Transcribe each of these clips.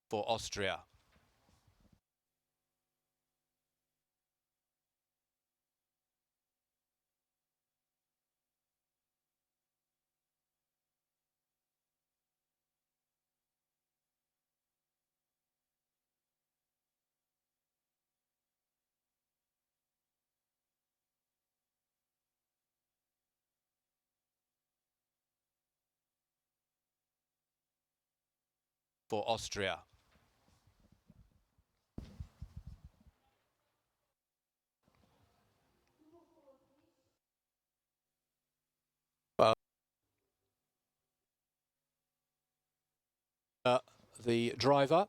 for Austria. For Austria. The driver.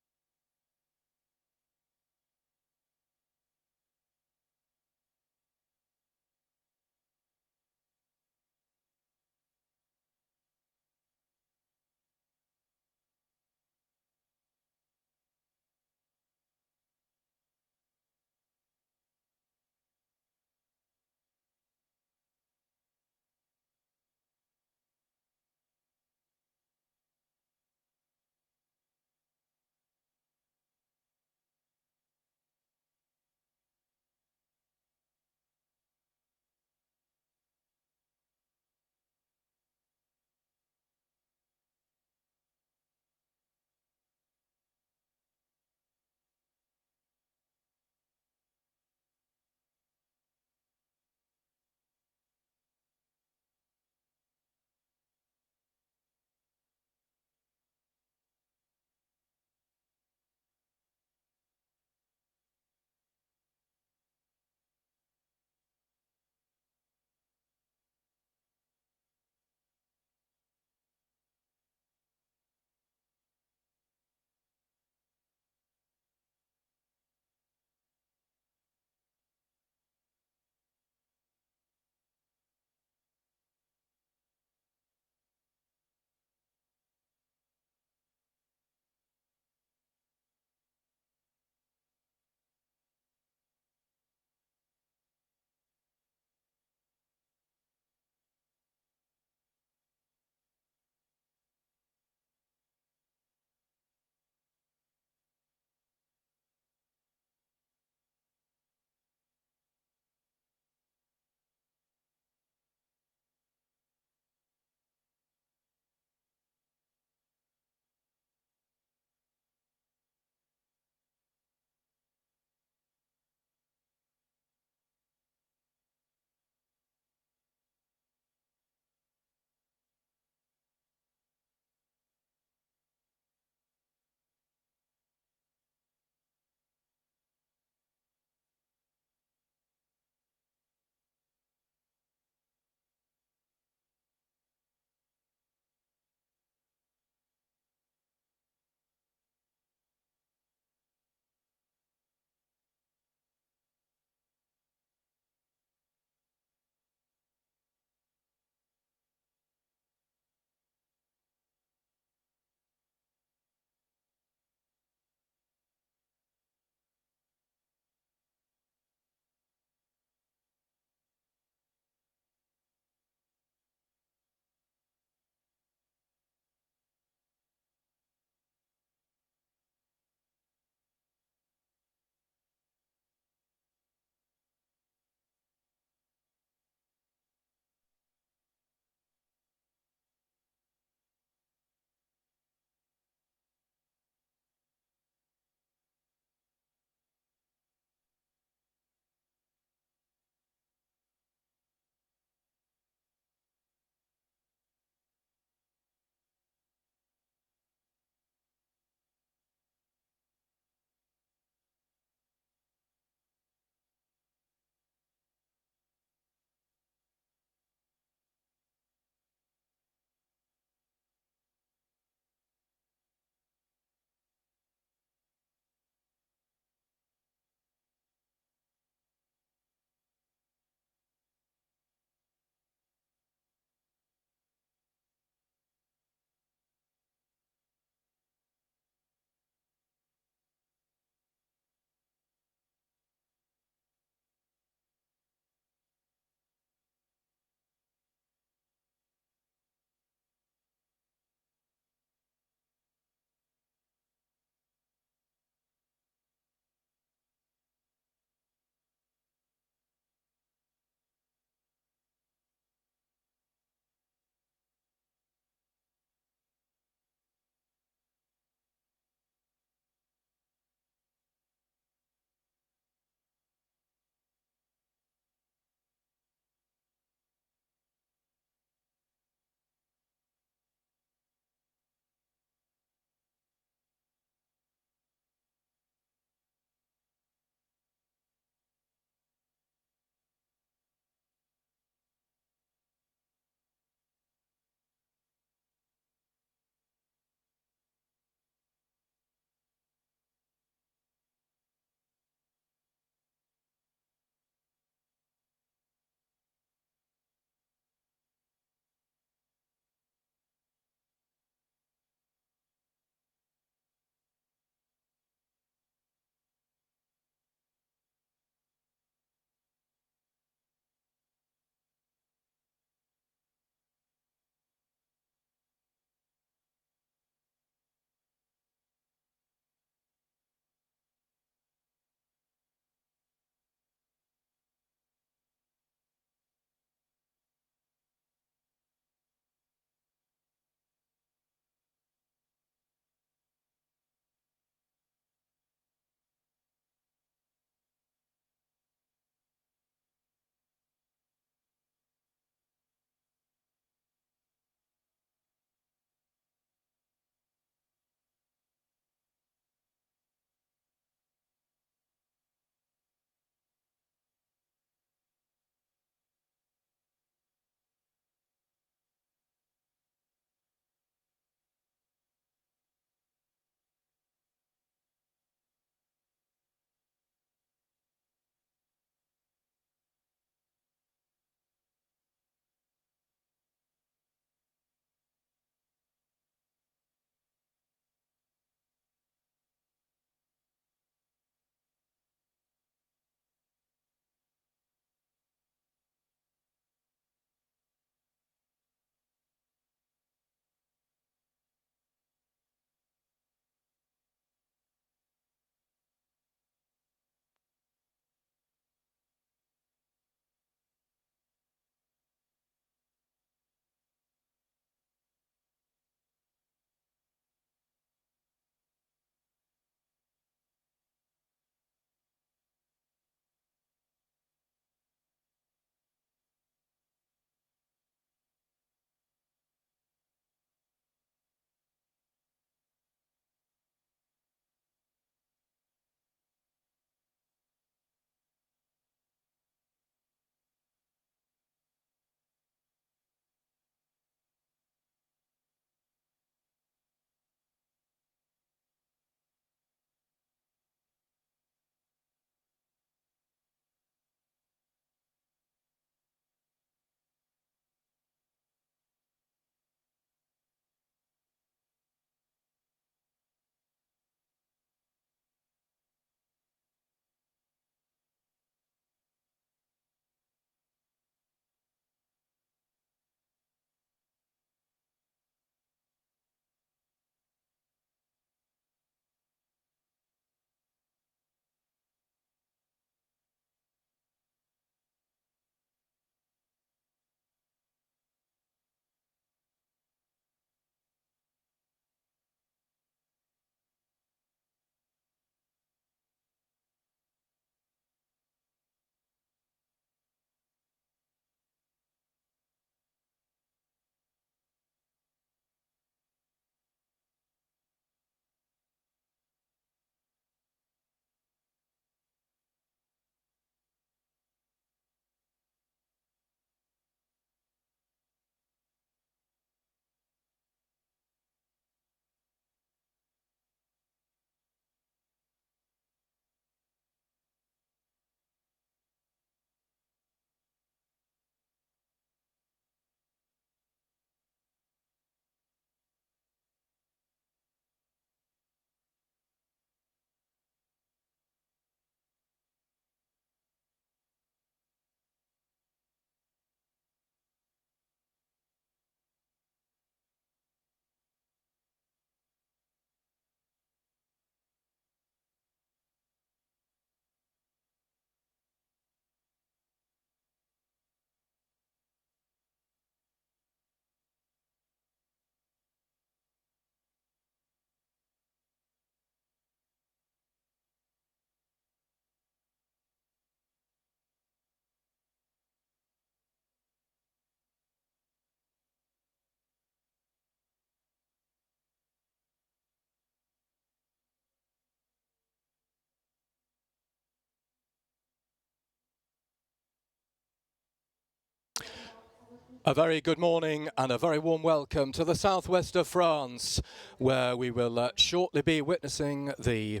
A very good morning and a very warm welcome to the southwest of France, where we will shortly be witnessing the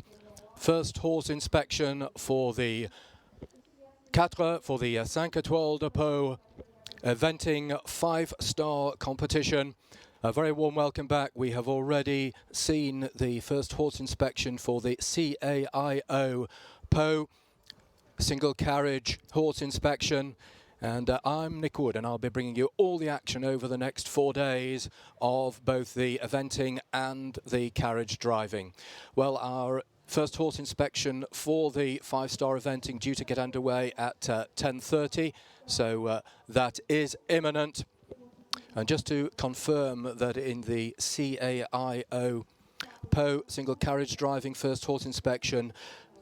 first horse inspection for the 5 Étoiles de Pau eventing 5-star competition. A very warm welcome back. We have already seen the first horse inspection for the CAIO Pau single carriage horse inspection. And I'm Nick Wood, and I'll be bringing you all the action over the next 4 days of both the eventing and the carriage driving. Well, our first horse inspection for the 5-star eventing due to get underway at 10:30, so that is imminent. And just to confirm that in the CAIO Pau single carriage driving first horse inspection,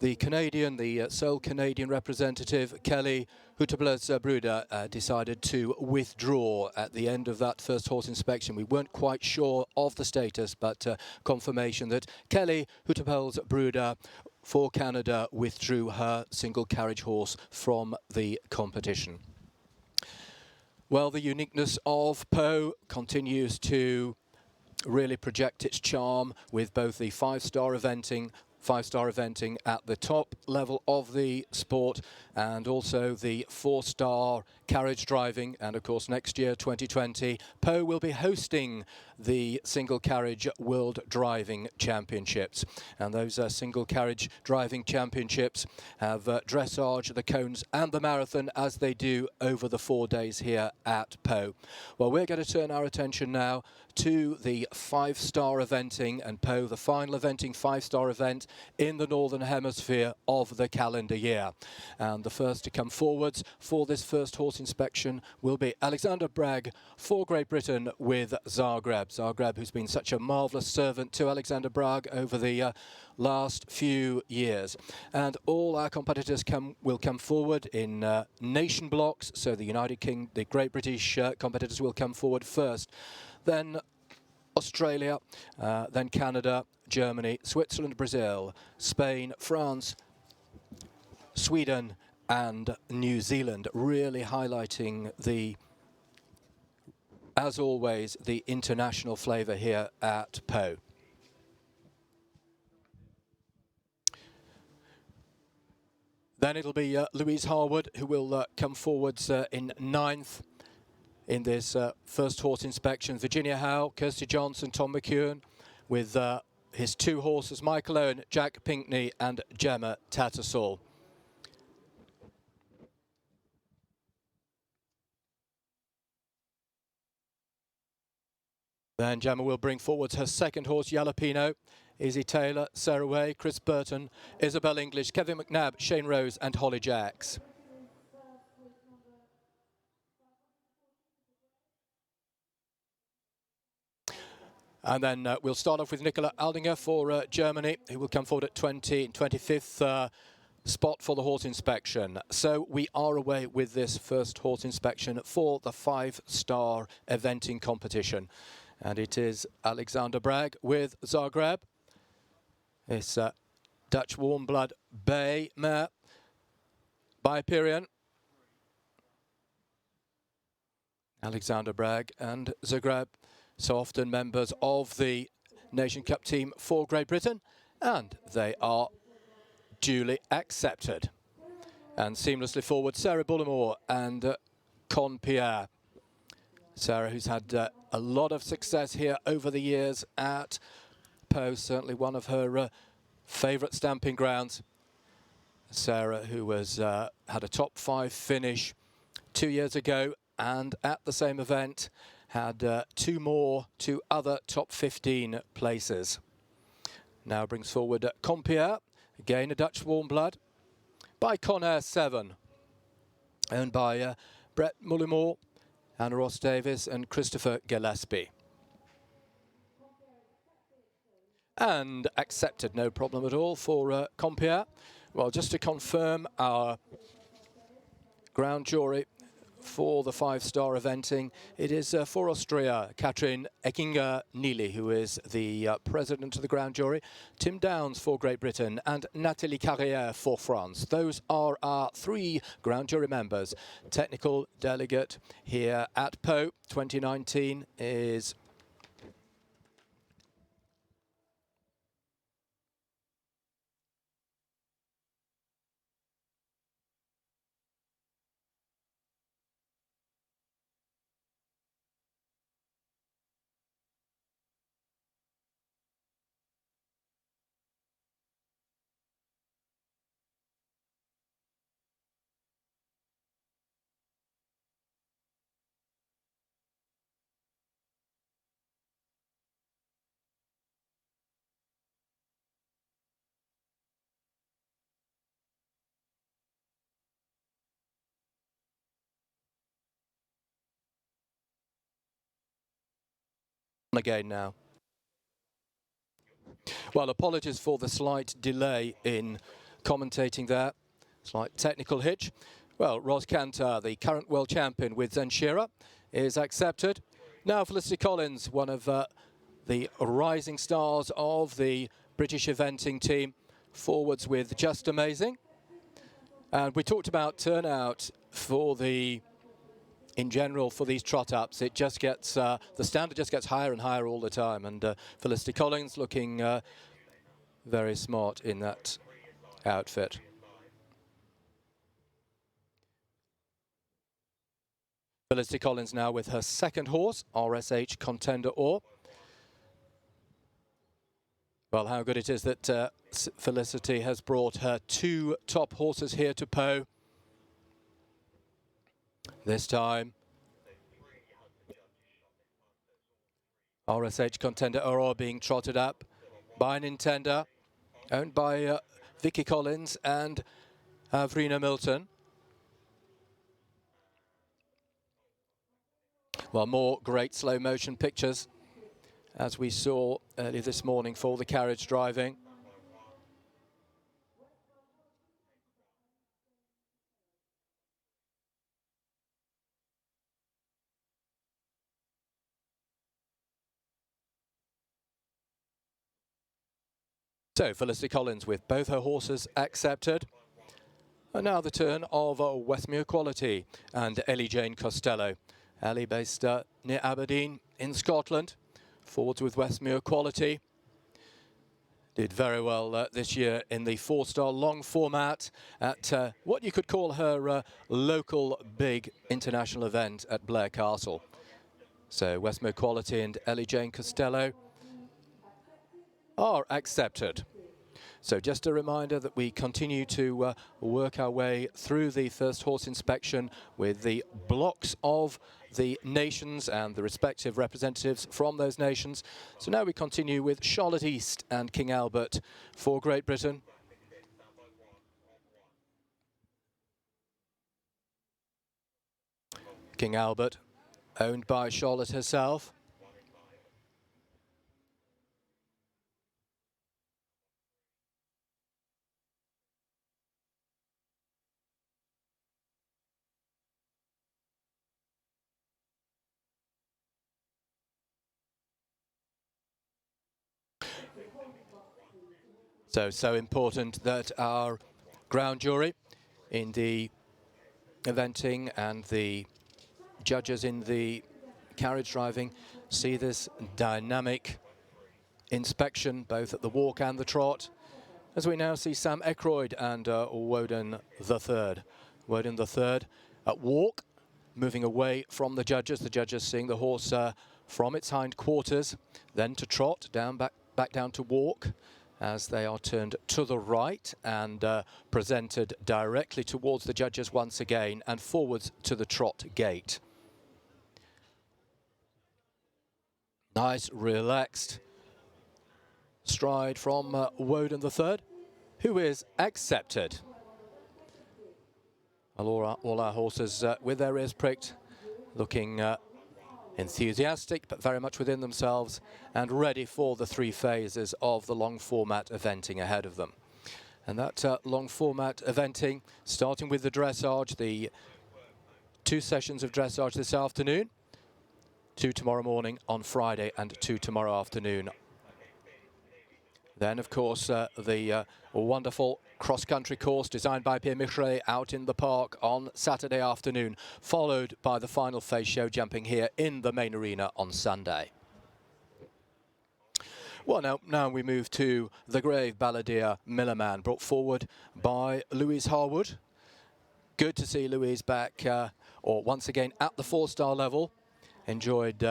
the Canadian, the sole Canadian representative, Kelly Houteblers-Bruder, decided to withdraw at the end of that first horse inspection. We weren't quite sure of the status, but confirmation that Kelly Houteblers-Bruder for Canada withdrew her single carriage horse from the competition. Well, the uniqueness of Pau continues to really project its charm with both the 5-star eventing at the top level of the sport, and also the 4-star carriage driving. And of course, next year, 2020, Pau will be hosting the single carriage World Driving Championships. And those single carriage driving championships have dressage, the cones and the marathon, as they do over the 4 days here at Pau. Well, we're going to turn our attention now to the 5-star eventing and Pau, the final eventing 5-star event in the Northern Hemisphere of the calendar year. And the first to come forwards for this first horse inspection will be Alexander Bragg for Great Britain with Zagreb. Zagreb, who's been such a marvellous servant to Alexander Bragg over the last few years. And all our competitors will come forward in nation blocks. So the Great British competitors will come forward first. Then Australia, then Canada, Germany, Switzerland, Brazil, Spain, France, Sweden and New Zealand, really highlighting as always, the international flavour here at Pau. Then it'll be Louise Harwood who will come forwards in 9th in this first horse inspection. Virginia Howe, Kirsty Johnson, Tom McEwen with his 2 horses, Michael Owen, Jack Pinkney and Gemma Tattersall. Then Gemma will bring forward her 2nd horse, Jalapeno, Izzy Taylor, Sarah Way, Chris Burton, Isabel English, Kevin McNabb, Shane Rose and Holly Jacks. And then we'll start off with Nicola Aldinger for Germany, who will come forward at 25th spot for the horse inspection. So we are away with this first horse inspection for the 5-star eventing competition. And it is Alexander Bragg with Zagreb. It's Dutch Warm Blood Bay mare by Pyrian. Alexander Bragg and Zagreb, so often members of the Nation Cup team for Great Britain, and they are duly accepted. And seamlessly forward, Sarah Bullimore and Con Pierre. Sarah, who's had a lot of success here over the years at Pau, certainly one of her favourite stamping grounds. Sarah, who was had a top 5 finish 2 years ago, and at the same event had 2 other top 15 places. Now brings forward Compier, again a Dutch warm blood, by Conair 7, owned by Brett Mullimore, Anna Ross Davis and Christopher Gillespie. And accepted, no problem at all for Compier. Well, just to confirm, our ground jury for the five-star eventing. It is for Austria, Katrin Eckinger-Neely, who is the president of the ground jury, Tim Downs for Great Britain, and Nathalie Carrière for France. Those are our 3 ground jury members. Technical delegate here at Po 2019 is again now. Well, apologies for the slight delay in commentating there. Slight technical hitch. Well, Ros Cantor, the current world champion with Zenshira, is accepted. Now Felicity Collins, one of the rising stars of the British eventing team, forwards with Just Amazing. And we talked about turnout for in general for these trot-ups. It just gets, the standard just gets higher and higher all the time. And Felicity Collins looking very smart in that outfit. Felicity Collins now with her second horse, RSH Contender Or. Well, how good it is that Felicity has brought her 2 top horses here to Po. This time, RSH Contender Or being trotted up by an Intender, owned by Vicky Collins and Vrina Milton. Well, more great slow motion pictures, as we saw earlier this morning for the carriage driving. So Felicity Collins with both her horses accepted. And now the turn of Westmere Quality and Ellie Jane Costello. Ellie based near Aberdeen in Scotland. Forwards with Westmere Quality. Did very well this year in the 4-star long format at what you could call her local big international event at Blair Castle. So Westmere Quality and Ellie Jane Costello are accepted. So just a reminder that we continue to work our way through the first horse inspection with the blocks of the nations and the respective representatives from those nations. So now we continue with Charlotte East and King Albert for Great Britain. King Albert, owned by Charlotte herself. So important that our ground jury in the eventing and the judges in the carriage driving see this dynamic inspection both at the walk and the trot, as we now see Sam Aykroyd and Woden III. Woden III at walk, moving away from the judges seeing the horse from its hind quarters, then to trot, back down to walk, as they are turned to the right and presented directly towards the judges once again and forwards to the trot gate. Nice, relaxed stride from Woden III, who is accepted. All our horses with their ears pricked, looking enthusiastic but very much within themselves and ready for the 3 phases of the long format eventing ahead of them. And that long format eventing, starting with the dressage, the 2 sessions of dressage this afternoon, 2 tomorrow morning on Friday and 2 tomorrow afternoon. Then, of course, the wonderful cross-country course designed by Pierre Michelet out in the park on Saturday afternoon, followed by the final phase show jumping here in the main arena on Sunday. Well, now we move to the Grave Balladeer Millerman, brought forward by Louise Harwood. Good to see Louise back, or once again at the 4-star level. Enjoyed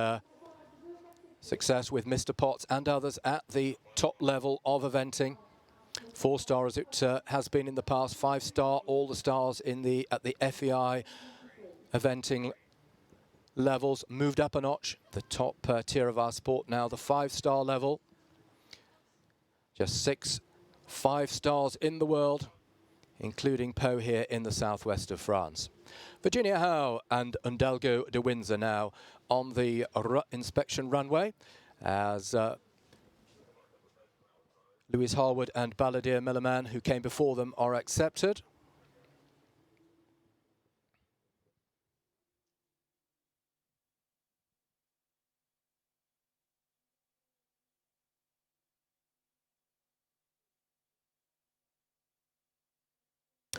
success with Mr. Potts and others at the top level of eventing. 4-star as it has been in the past, 5-star, all the stars in at the FEI eventing levels. Moved up a notch, the top tier of our sport now, the 5-star level. Just 6 5-stars in the world, including Pau here in the southwest of France. Virginia Howe and Undelgo de Windsor now on the inspection runway as Louise Harwood and Balladeer Millerman, who came before them, are accepted.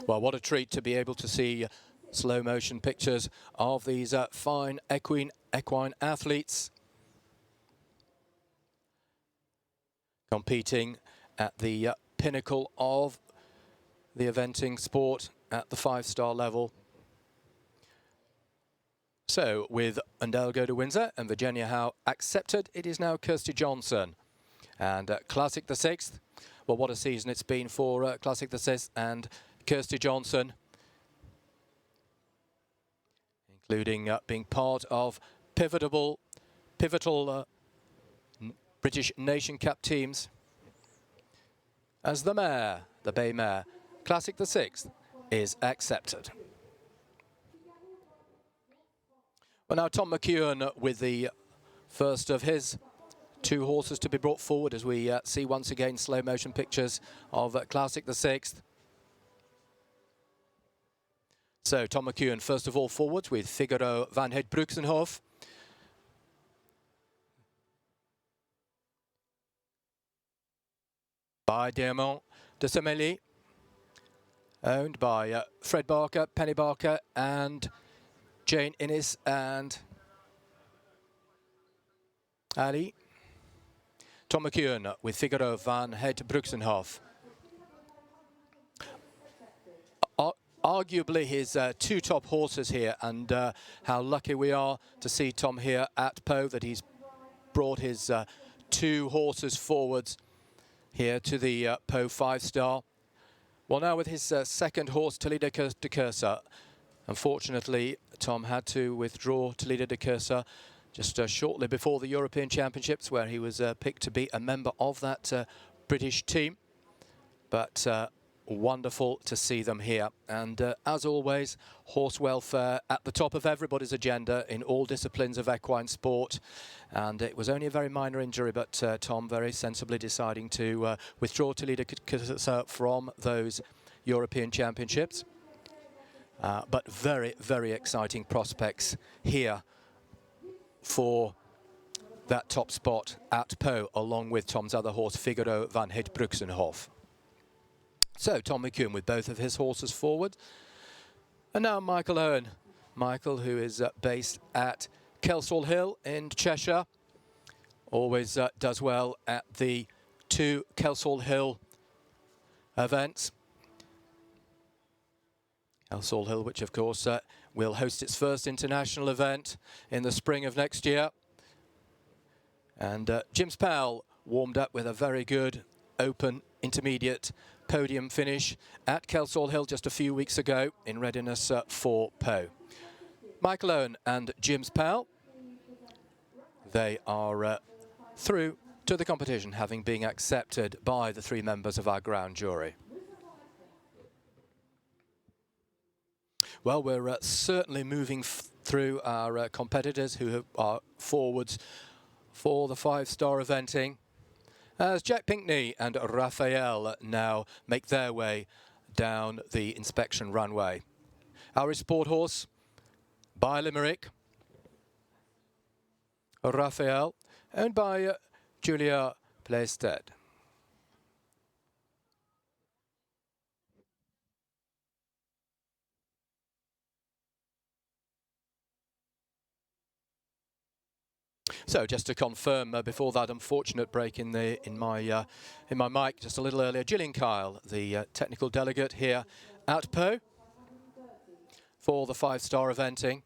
Well, what a treat to be able to see slow motion pictures of these fine equine athletes competing at the pinnacle of the eventing sport at the 5-star level. So with Undelgo de Windsor and Virginia Howe accepted, it is now Kirsty Johnson and Classic the 6th. Well, what a season it's been for Classic the 6th and Kirsty Johnson, including being part of pivotal British Nation Cup teams. As the mare, the Bay Mare, Classic the 6th, is accepted. Well, now Tom McEwen with the first of his 2 horses to be brought forward as we see once again slow motion pictures of Classic the 6th. So Tom McEwen first of all forwards with Figaro van het Bruxenhof. By Diamant de Semeli, owned by Fred Barker, Penny Barker and Jane Innes and Ali. Tom McEwen with Figaro van het Bruxenhof. Arguably his 2 top horses here, and how lucky we are to see Tom here at Pau, that he's brought his 2 horses forwards here to the Pau 5-star. Well, now with his 2nd horse, Toledo de Cursa. Unfortunately, Tom had to withdraw Toledo de Cursa just shortly before the European Championships, where he was picked to be a member of that British team. But wonderful to see them here, and as always, horse welfare at the top of everybody's agenda in all disciplines of equine sport. And it was only a very minor injury, but Tom very sensibly deciding to withdraw Toledo from those European Championships. But very, very exciting prospects here for that top spot at Pau, along with Tom's other horse, Figaro van het Bruxenhof. So Tom McEwen with both of his horses forward. And now Michael Owen. Michael, who is based at Kelsall Hill in Cheshire, always does well at the 2 Kelsall Hill events. Kelsall Hill, which of course will host its first international event in the spring of next year. And James Powell warmed up with a very good open intermediate podium finish at Kelsall Hill just a few weeks ago in readiness for Pau. Michael Owen and James Powell, they are through to the competition, having been accepted by the 3 members of our ground jury. Well, we're certainly moving through our competitors who are forwards for the 5-star eventing, as Jack Pinkney and Raphael now make their way down the inspection runway. Our sport horse, by Limerick. Raphael, owned by Julia Plaisted. So just to confirm, before that unfortunate break in my mic just a little earlier, Gillian Kyle, the technical delegate here at Po for the 5-star eventing.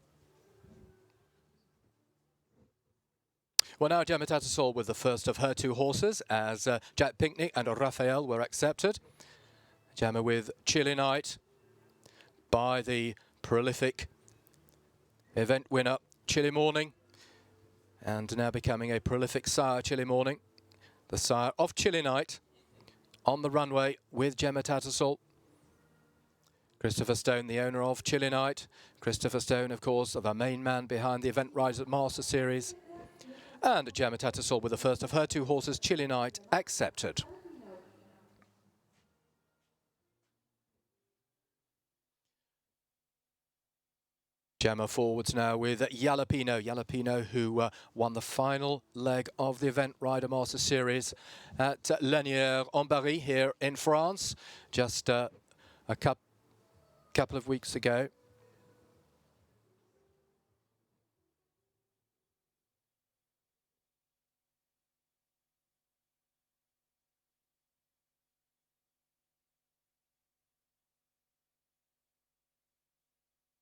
Well, now Gemma Tattersall with the first of her 2 horses as Jack Pinkney and Raphael were accepted. Gemma with Chilly Night by the prolific event winner Chilly Morning, and now becoming a prolific sire Chilly Morning, the sire of Chilly Night, on the runway with Gemma Tattersall. Christopher Stone, the owner of Chilly Night. Christopher Stone, of course, the main man behind the Event Riders Master Series. And Gemma Tattersall with the first of her 2 horses, Chilly Night, accepted. Gemma forwards now with Jalapeno. Jalapeno, who won the final leg of the Event Rider Master Series at Lanières-en-Barry here in France, just a couple of weeks ago.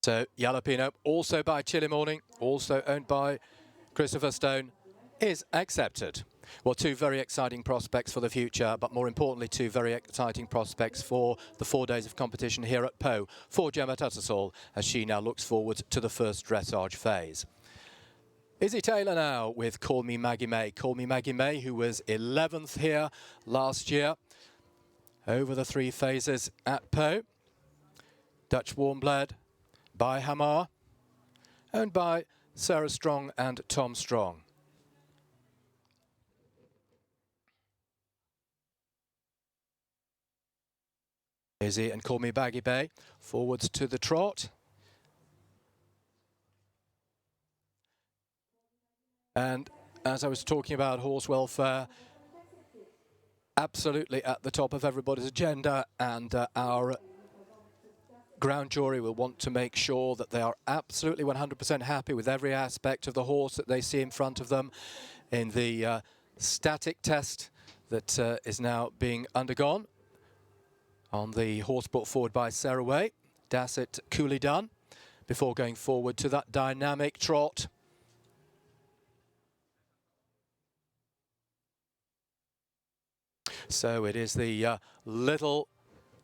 So Jalapeno, also by Chilly Morning, also owned by Christopher Stone, is accepted. Well, 2 very exciting prospects for the future, but more importantly, 2 very exciting prospects for the 4 days of competition here at Po for Gemma Tattersall, as she now looks forward to the first dressage phase. Izzy Taylor now with Call Me Maggie May. Call Me Maggie May, who was 11th here last year over the 3 phases at Po. Dutch Warmblood by Hamar, owned by Sarah Strong and Tom Strong. Izzy and Call Me Maggie May forwards to the trot. And as I was talking about horse welfare, absolutely at the top of everybody's agenda, and our ground jury will want to make sure that they are absolutely 100% happy with every aspect of the horse that they see in front of them in the static test that is now being undergone on the horse brought forward by Sarah Way, Dasset Coolly Done, before going forward to that dynamic trot. So it is the little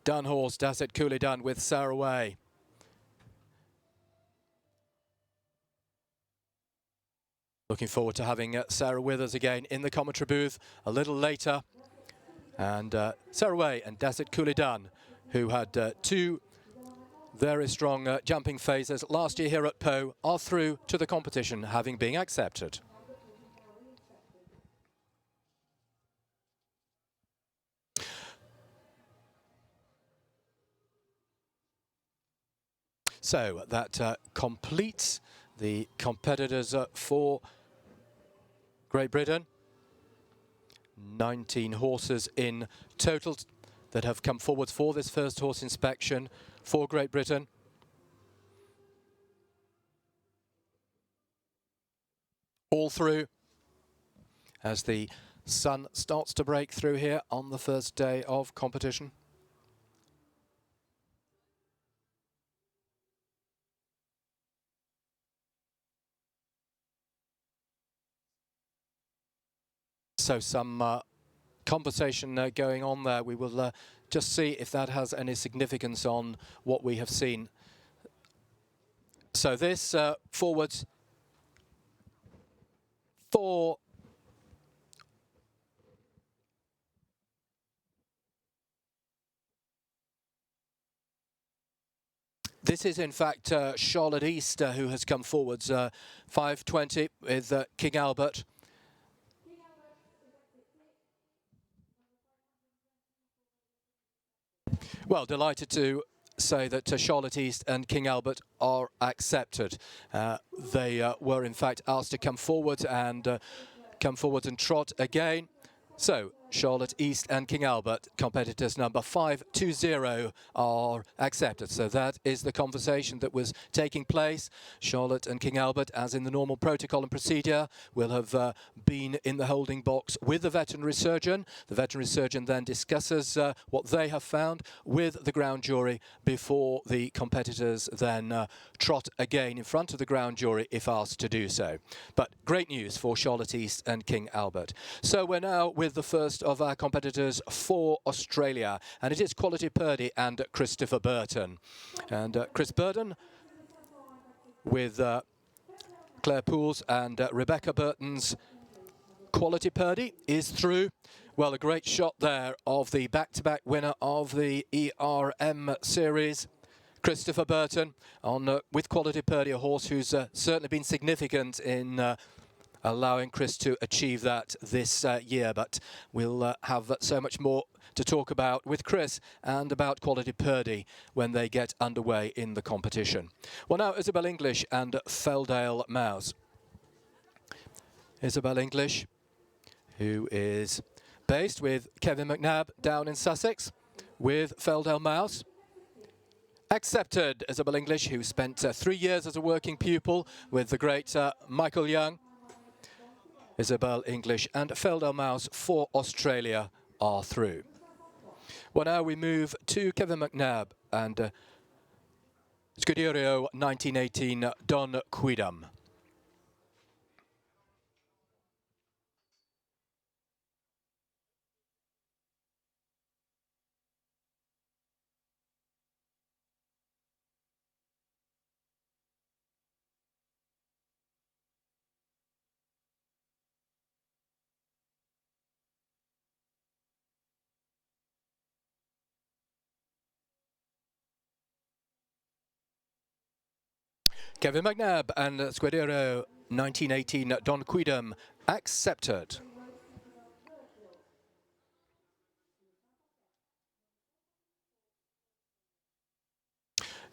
dun horse, Dasset Coolly Done, with Sarah Way. Looking forward to having Sarah with us again in the commentary booth a little later. And Sarah Way and Dasset Coolly Done, who had 2 very strong jumping phases last year here at Po, are through to the competition, having been accepted. So that completes the competitors for Great Britain. 19 horses in total that have come forward for this first horse inspection for Great Britain. All through as the sun starts to break through here on the first day of competition. So some conversation going on there. We will just see if that has any significance on what we have seen. So this forwards for this is in fact Charlotte East who has come forwards 5:20 with King Albert. Well, delighted to say that Charlotte East and King Albert are accepted. They were in fact asked to come forward and trot again. So, Charlotte East and King Albert, competitors number 520, are accepted. So that is the conversation that was taking place. Charlotte and King Albert, as in the normal protocol and procedure, will have been in the holding box with the veterinary surgeon. The veterinary surgeon then discusses what they have found with the ground jury before the competitors then trot again in front of the ground jury if asked to do so. But great news for Charlotte East and King Albert. So we're now with the first of our competitors for Australia, and it is Quality Purdy and Christopher Burton. And Chris Burton with Claire Poole's and Rebecca Burton's Quality Purdy is through. Well, a great shot there of the back-to-back winner of the ERM series, Christopher Burton, on with Quality Purdy, a horse who's certainly been significant in allowing Chris to achieve that this year. But we'll have so much more to talk about with Chris and about Quality Purdy when they get underway in the competition. Well, now Isabel English and Feldale Mouse. Isabel English, who is based with Kevin McNabb down in Sussex, with Feldale Mouse. Accepted Isabel English, who spent 3 years as a working pupil with the great Michael Young. Isabel English and Feldale Mouse for Australia are through. Well, now we move to Kevin McNabb and Scuderio 1918 Don Quidam. Kevin McNabb and Scuderio 1918 Don Quidam accepted.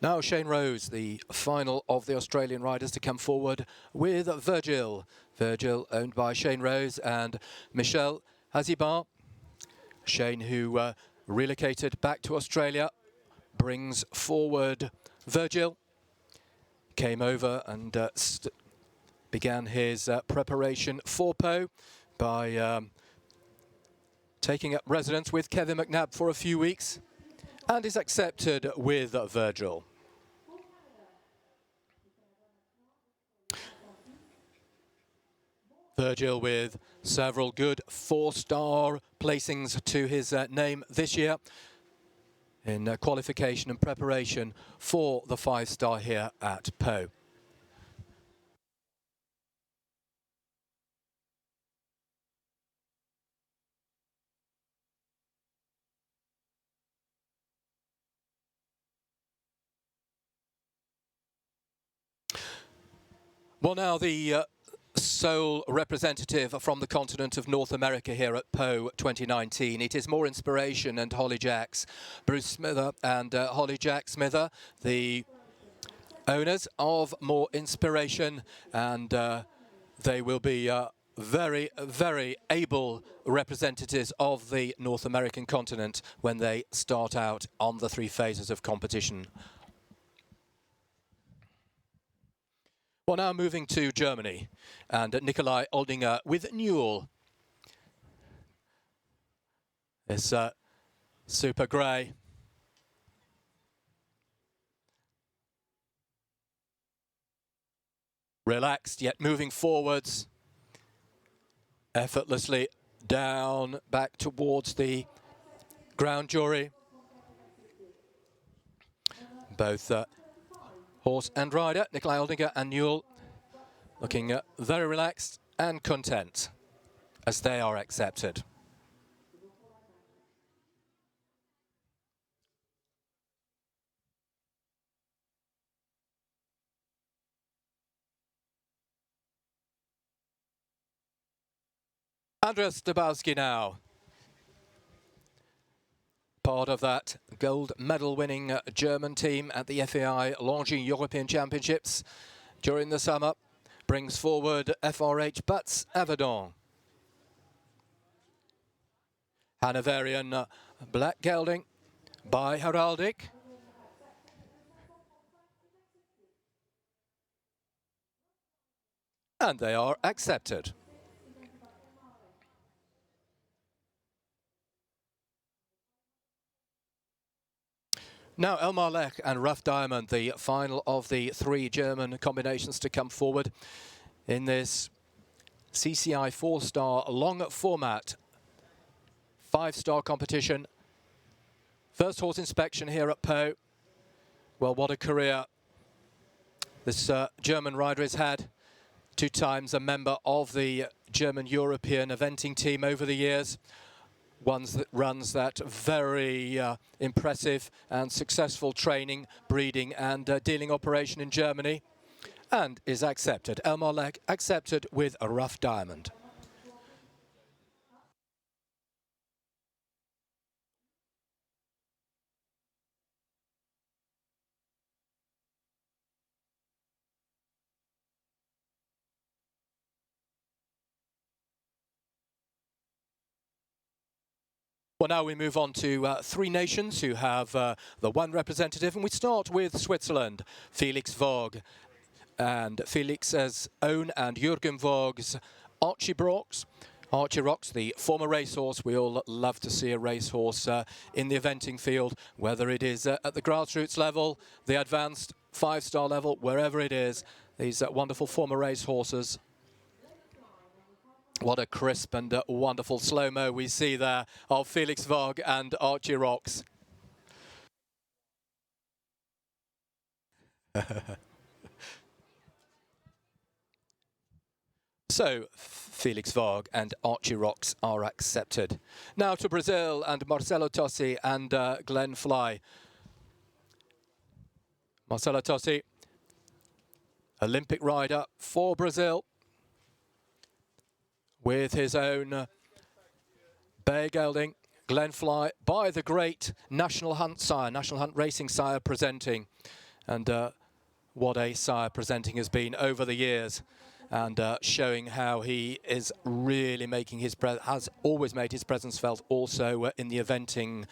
Now Shane Rose, the final of the Australian riders to come forward with Virgil. Virgil owned by Shane Rose and Michel Haziban. Shane, who relocated back to Australia, brings forward Virgil. Came over and began his preparation for Po by taking up residence with Kevin McNabb for a few weeks, and is accepted with Virgil. Virgil with several good 4-star placings to his name this year in qualification and preparation for the 5-star here at Po. Well, now the sole representative from the continent of North America here at Po 2019. It is More Inspiration and Holly Jacks. Bruce Smither and Holly Jack Smither, the owners of More Inspiration, and they will be very, very able representatives of the North American continent when they start out on the 3 phases of competition. Well, now moving to Germany and Nikolai Oldinger with Newell. This super grey. Relaxed, yet moving forwards. Effortlessly down, back towards the ground jury. Both horse and rider, Nikolai Oldinger and Newell, looking very relaxed and content as they are accepted. Andras Stabowski now. part of that gold medal winning German team at the FAI Longines European Championships during the summer, brings forward FRH Butts Avedon. Hanoverian black gelding by Heraldic. And they are accepted. Now, Elmar Lech and Rough Diamond, the final of the 3 German combinations to come forward in this CCI 4-star long format 5-star competition. First horse inspection here at Po. Well, what a career this German rider has had. 2 times a member of the German European eventing team over the years. Runs that very impressive and successful training, breeding and dealing operation in Germany, and is accepted. Elmar Lech accepted with a Rough Diamond. Well, now we move on to 3 nations who have the 1 representative, and we start with Switzerland. Felix Vogt and Felix's own and Jürgen Vogt's Archie Rocks. Archie Rocks, the former racehorse. We all love to see a racehorse in the eventing field, whether it is at the grassroots level, the advanced 5-star level, wherever it is. These wonderful former racehorses. What a crisp and wonderful slow-mo we see there of Felix Vogt and Archie Rocks. So, Felix Vogt and Archie Rocks are accepted. Now to Brazil and Marcelo Tossi and Glenn Fly. Marcelo Tossi, Olympic rider for Brazil, with his own bay gelding, Glenn Fly, by the great National Hunt sire, National Hunt Racing sire presenting. And what a sire presenting has been over the years, and showing how he is really making his has always made his presence felt also in the eventing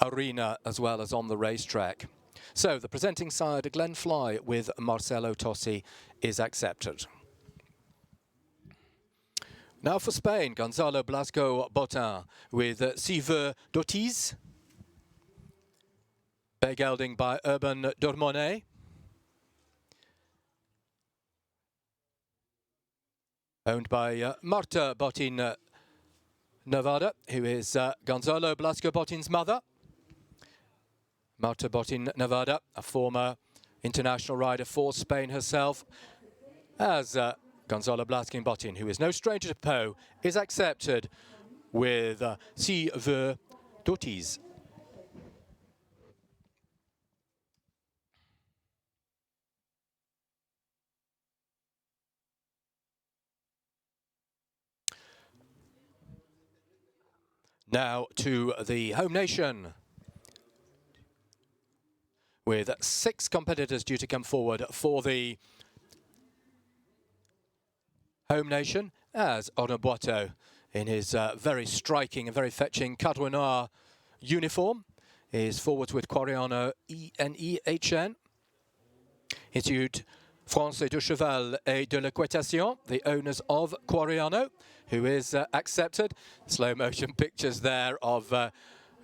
arena as well as on the racetrack. So the presenting sire, Glenn Fly with Marcelo Tossi, is accepted. Now for Spain, Gonzalo Blasco Botin with Sive Dotis. Bay gelding by Urban Dormonet. Owned by Marta Botin Nevada, who is Gonzalo Blasco Botin's mother. Marta Botin Nevada, a former international rider for Spain herself, as Gonzalo Blasco Botin, who is no stranger to Po, is accepted with Si Veut Dotis. Now to the home nation, with 6 competitors due to come forward for the home nation, as Arnaud Boiteau, in his very striking and very fetching Cadre Noir uniform, is forwards with Quariano ENEHN. Institut Français de Cheval et de l'Équitation, the owners of Quariano, who is accepted. Slow motion pictures there of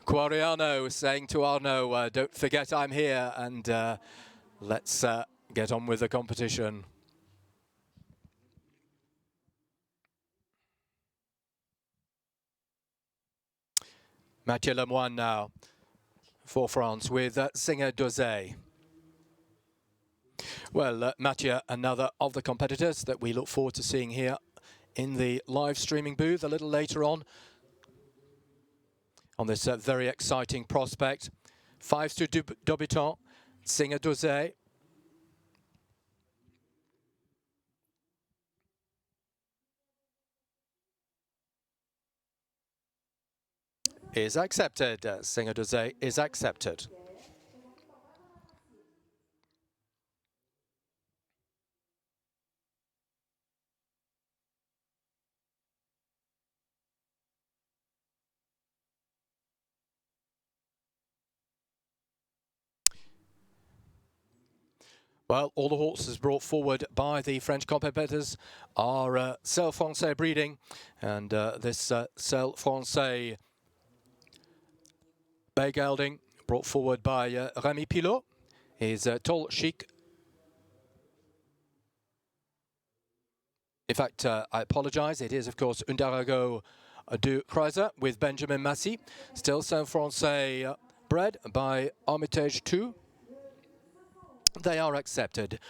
Quariano saying to Arnaud, don't forget I'm here, and let's get on with the competition. Mathieu Lemoine now for France with Singer Dosé. Well, Mathieu, another of the competitors that we look forward to seeing here in the live streaming booth a little later on this very exciting prospect. 5 to Debutant, Singer Dosé. is accepted. Singer Dosé is accepted. Well, all the horses brought forward by the French competitors are Selle Français breeding, and this Selle Français bay gelding brought forward by Rémi Pilot is Tol Chic. In fact, I apologise, it is of course Undarago du Kreiser with Benjamin Massy, still Selle Français bred by Armitage 2. They are accepted.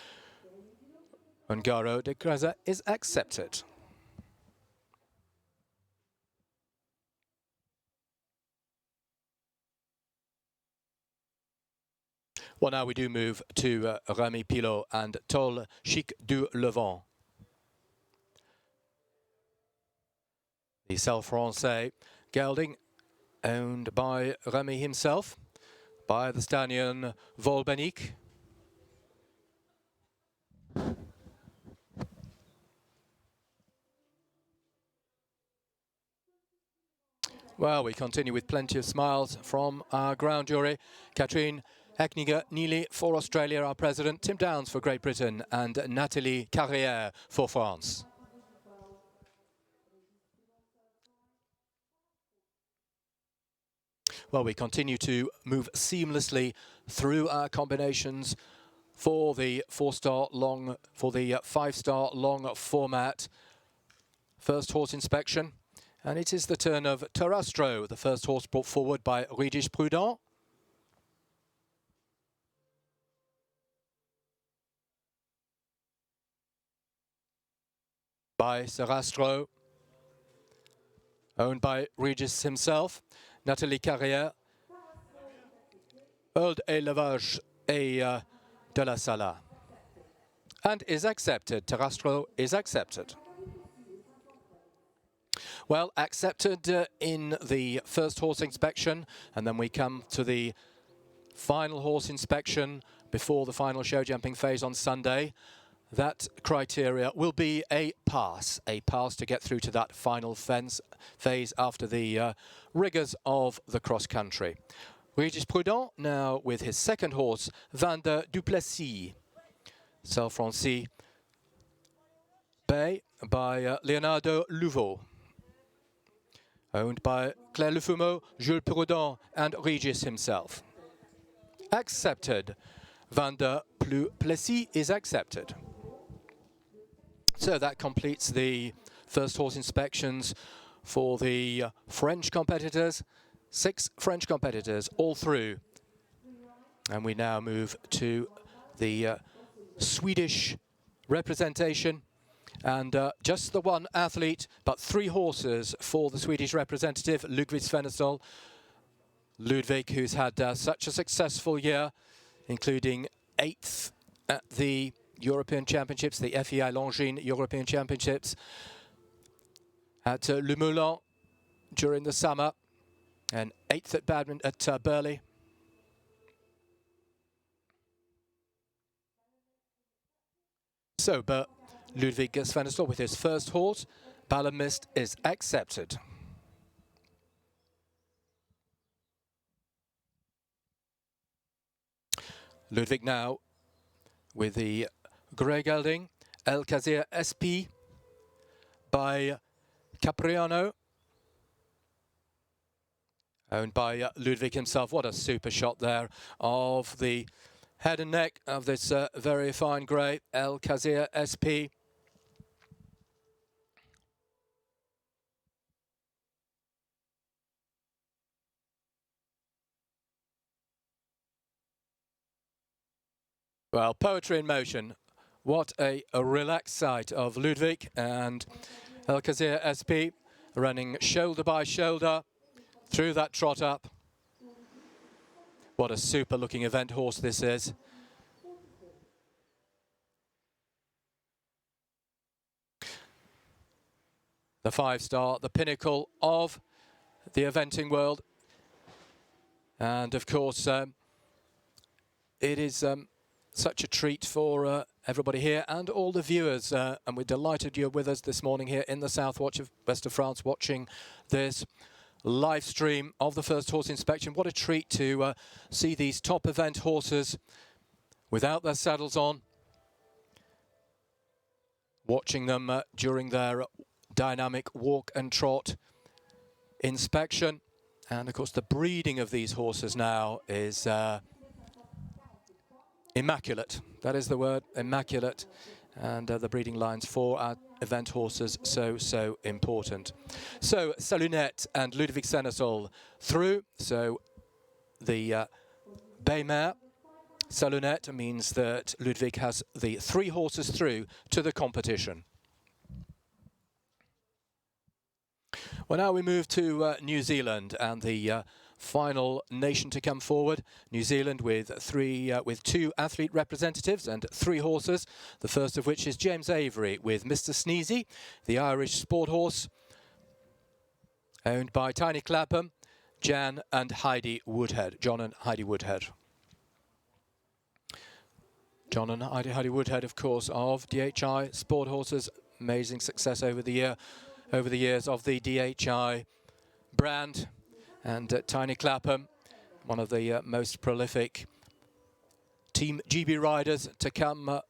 Ungaro de Kreiser is accepted. Well, now we do move to Rémi Pilot and Tol Chic du Levant. The Selle Français gelding owned by Rémi himself, by the stallion Volbenique. Well, we continue with plenty of smiles from our ground jury. Catherine Heckniger-Neely for Australia, our president, Tim Downs for Great Britain, and Nathalie Carrière for France. Well, we continue to move seamlessly through our combinations for the 4-star long, for the 5-star long format. First horse inspection. And it is the turn of Terastro, the first horse brought forward by Régis Prudent. By Terastro, owned by Régis himself. Nathalie Carrière, Old Élevage et de la Sala. And is accepted. Terastro is accepted. Well, accepted in the first horse inspection, and then we come to the final horse inspection before the final show jumping phase on Sunday. That criteria will be a pass to get through to that final phase after the rigours of the cross-country. Régis Prudent now with his second horse, Van der Duplessis. Selle Français Bay by Leonardo Louveau. Owned by Claire Lefumeau, Jules Prudent and Régis himself. Accepted. Van der Plessis is accepted. So that completes the first horse inspections for the French competitors. 6 French competitors all through. And we now move to the Swedish representation. And just the one athlete, but 3 horses for the Swedish representative, Ludwig Svennesol. Ludwig, who's had such a successful year, including 8th at the European Championships, the FEI Longines European Championships, at Le Moulin during the summer, and 8th at badminton at Burley. So, Ludwig Svennesol with his first horse, Ballon Mist, is accepted. Ludwig now with the grey gelding, El Kazir SP by Capriano. Owned by Ludwig himself. What a super shot there of the head and neck of this very fine grey, El Kazir SP. Well, poetry in motion. What a relaxed sight of Ludwig and El Kazir SP running shoulder by shoulder through that trot up. What a super looking event horse this is. The 5-star, the pinnacle of the eventing world, And of course, it is such a treat for everybody here and all the viewers. And we're delighted you're with us this morning here in the South West of France, watching this live stream of the first horse inspection. What a treat to see these top event horses without their saddles on, watching them during their dynamic walk and trot inspection. And of course the breeding of these horses now is immaculate. That is the word, immaculate. And the breeding lines for our event horses so important. So Salunette and Ludovic Seneschal through. So the bay mare Salunette means that Ludovic has the 3 horses through to the competition. Well, now we move to New Zealand and the final nation to come forward. New Zealand with 2 athlete representatives and 3 horses. The first of which is James Avery with Mr. Sneezy, the Irish sport horse, owned by Tiny Clapham, John and Heidi Woodhead. John and Heidi Woodhead, of course, of DHI Sport Horses. Amazing success over the years of the DHI brand. And Tiny Clapham, one of the most prolific Team GB riders to come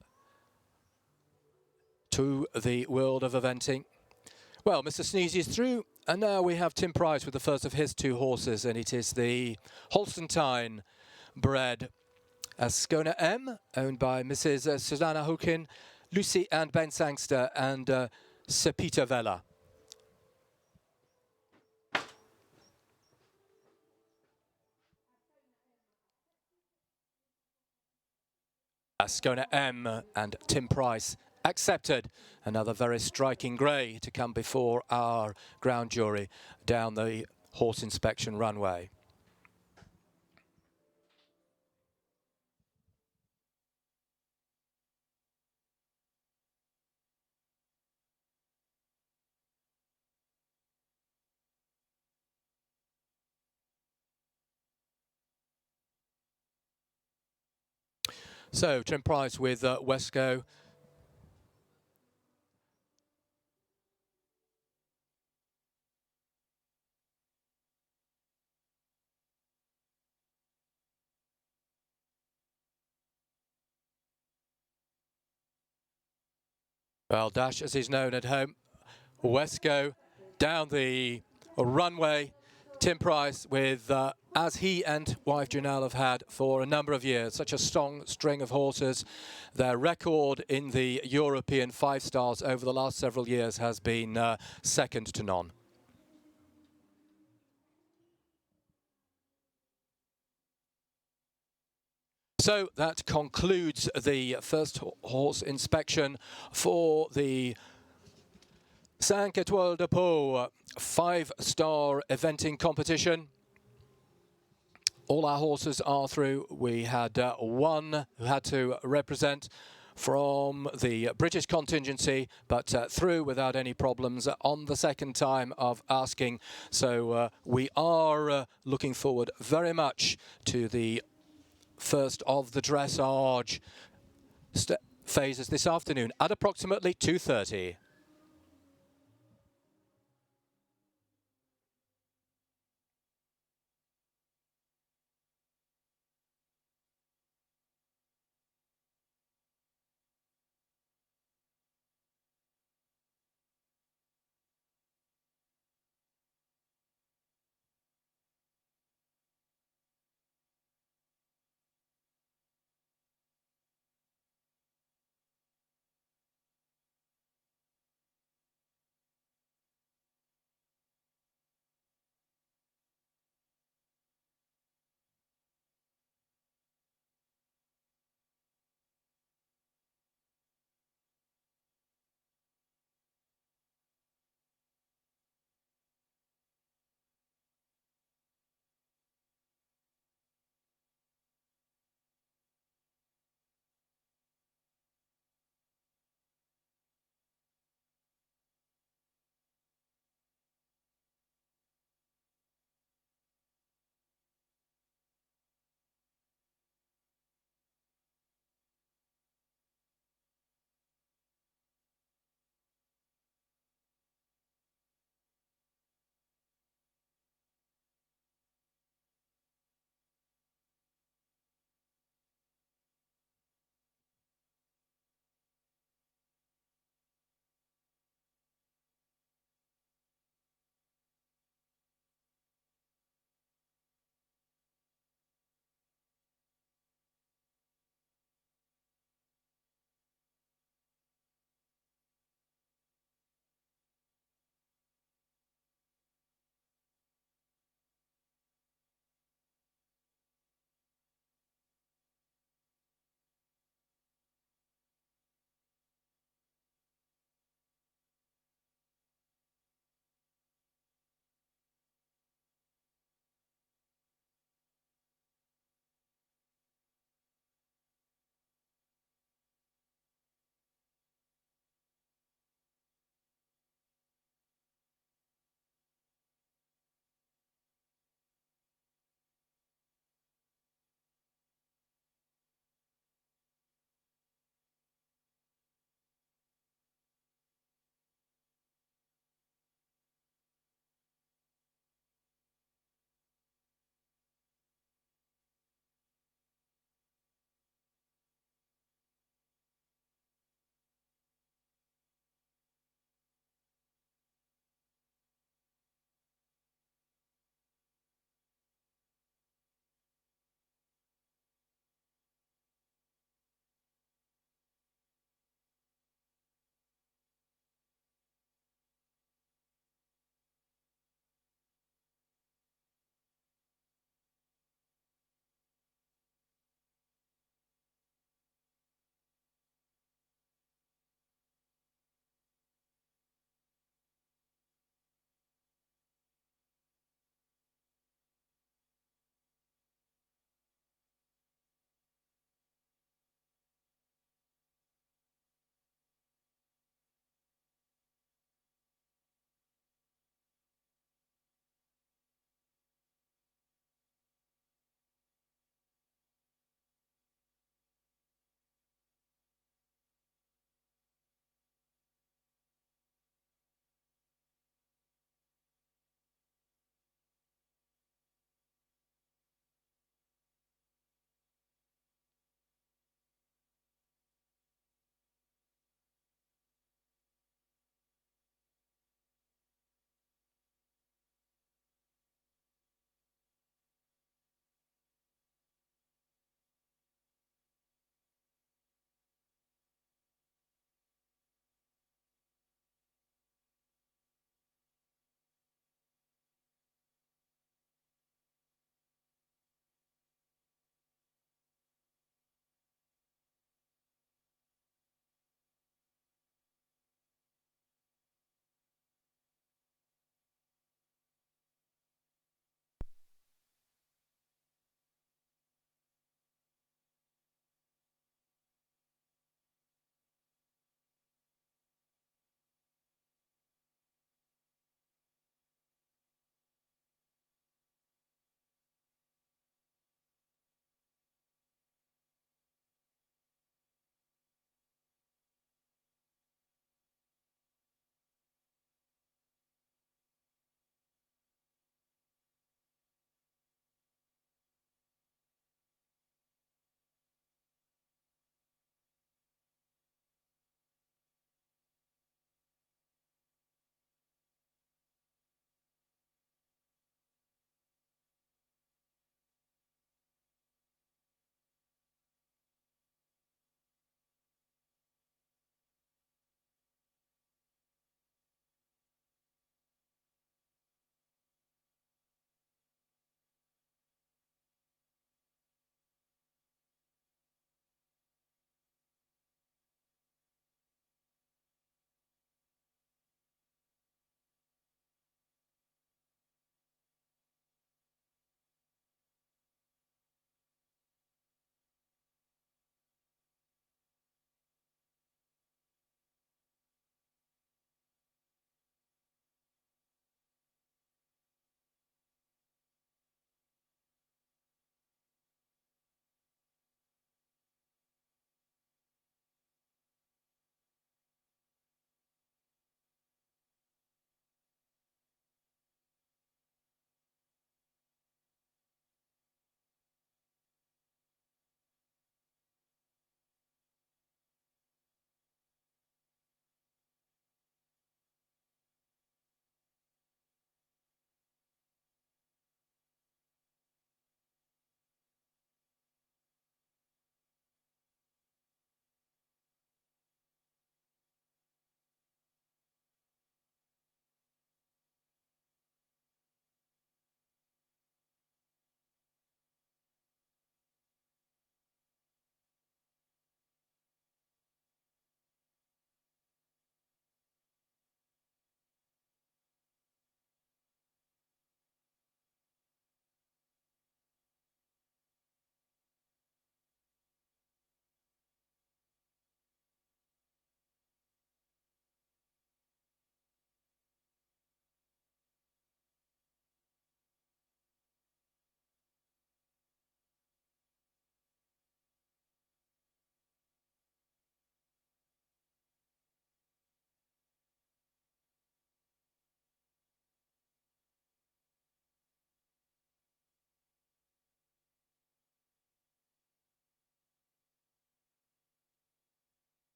to the world of eventing. Well, Mr. Sneezy is through, and now we have Tim Price with the first of his 2 horses, and it is the Holstein bred Ascona M, owned by Mrs. Susanna Hookin, Lucy and Ben Sangster, and Sir Peter Vella. Ascona M and Tim Price accepted. Another very striking grey to come before our ground jury down the horse inspection runway. So Tim Price with Wesco. Well, Dash, as he's known at home. Wesco down the runway. Tim Price with, as he and wife Janelle have had for a number of years, such a strong string of horses. Their record in the European 5 stars over the last several years has been second to none. So that concludes the first horse inspection for the 5 Étoiles de Pau 5-star eventing competition. All our horses are through. We had one who had to represent from the British contingency, but through without any problems on the second time of asking. So we are looking forward very much to the first of the dressage phases this afternoon at approximately 2:30.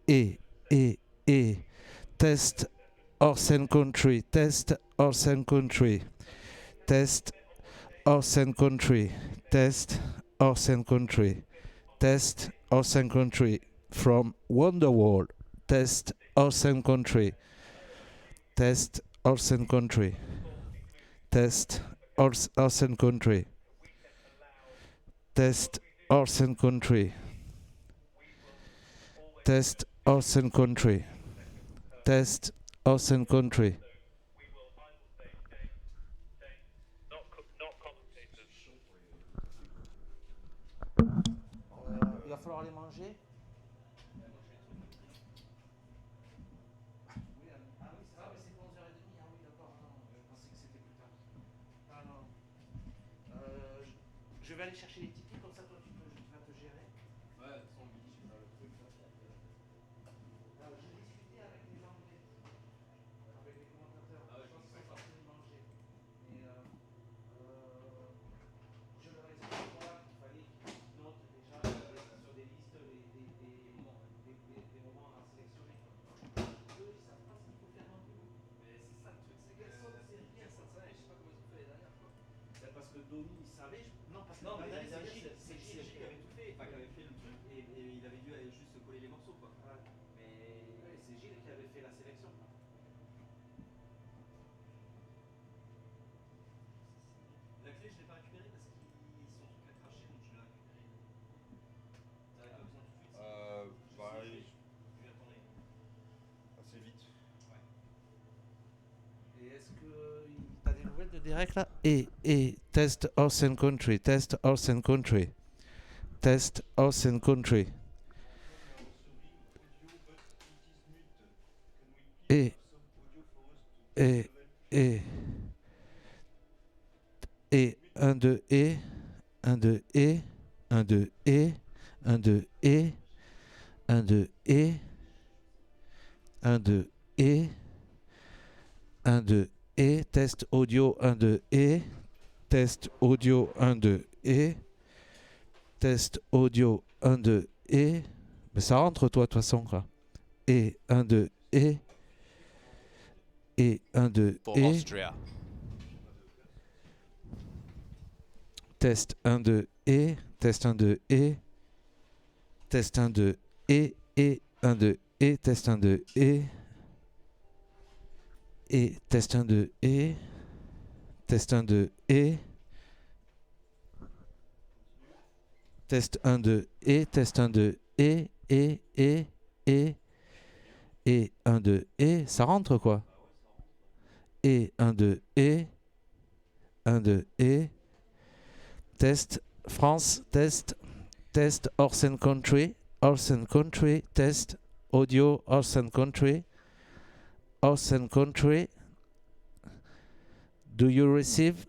E, E. Test horse and country, test horse and country, test horse and country, test horse and country, test horse and country from Wonderwall, test horse and country, test horse and country, test horse and country, test horse and country, test horse and country, test horse and country. Il va falloir aller manger. Je vais aller chercher les tickets, comme ça toi tu vas te gérer. Ouais, de toute façon, midi, je vais faire le truc. Là, j'ai discuté avec les Anglais, avec les commentateurs. Ah ouais, je pense qu'ils sont partis de manger. Et je leur ai expliqué voilà, qu'il fallait qu'ils notent déjà sur des listes des moments à sélectionner. Eux, ils savent pas ce qu'il faut faire non plus. Mais c'est ça le truc, c'est que personne ne sait rien. Je sais pas comment ils ont fait les dernières fois. C'est parce que Domi, il savait. Non, parce que c'est Gilles qui avait tout fait, enfin qui avait fait le truc et il avait dû juste coller les morceaux quoi. Ouais. Mais c'est Gilles qui avait fait la sélection. La clé je l'ai pas récupérée parce qu'ils son truc a craché donc je l'ai récupérée. T'avais pas besoin tout de suite je vais attendre assez vite. Ouais. Et est-ce que t'as des nouvelles de Derek là? Et test horse and country, test horse and country, test horse and country. Et 1 2 1 2 1 2 1 2 1 2 1 2 1 2 test audio 1 2 test audio 1 2 test audio 1 2 mais ça rentre toi de toute façon quoi. Et 1 2 et 1 2 Austria. Test 1 2 test 1 2 test 1 2 1 2 test 1 2 test 1 2 test 1 2 test 1 2 test 1 2 1 2 ça rentre quoi. Et 1 2 1 2 test France, test horse and country, test audio horse and country, do you receive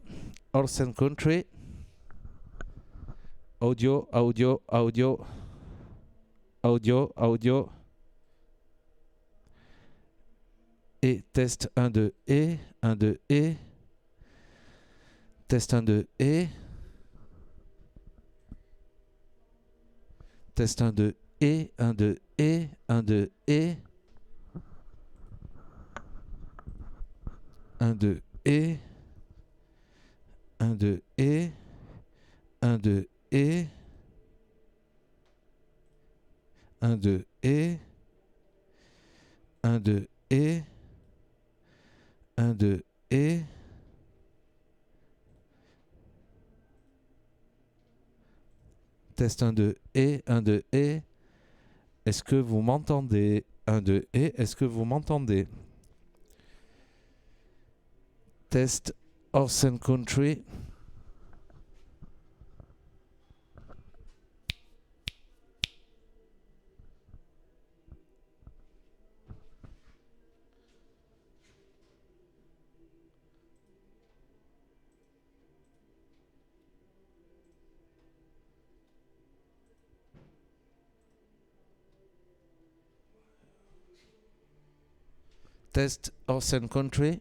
horse and country, audio et test 1 2 1 2 test 1 2 test 1 2 1 2 1 2 1 2 1 2 1 2 1 2 1 2 1 2 test 1 2 1 2 est-ce que vous m'entendez? 1 2 est-ce que vous m'entendez? Test horse and country. Test horse and country.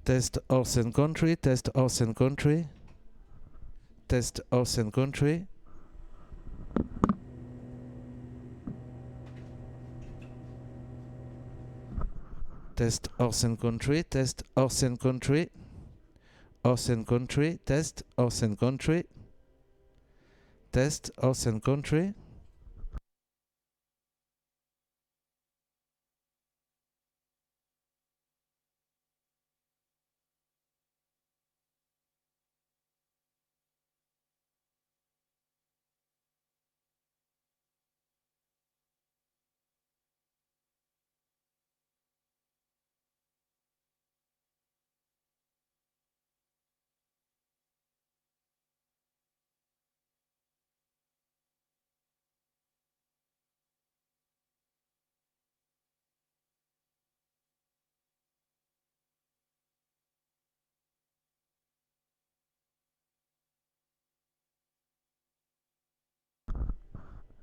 Test horse and country, test horse and country. Test horse and country. Test horse and country, test horse and country. Horse and country, test horse and country. Test horse and country.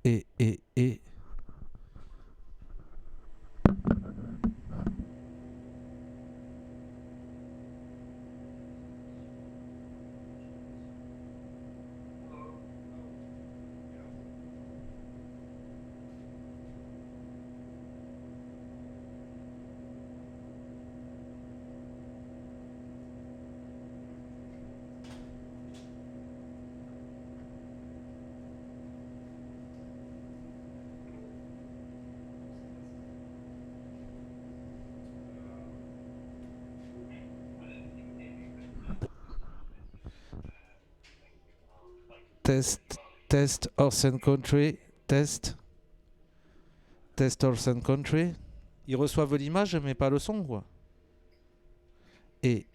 Et. Test horse and country, test horse and country. Ils reçoivent l'image mais pas le son quoi. Et.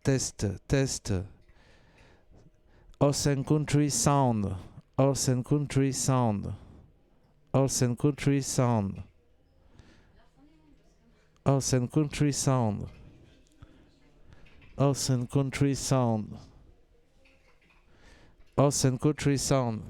Test. Horse and country sound. Horse and country sound. Horse and country sound. Horse and country sound. Horse and country sound. Horse and country sound.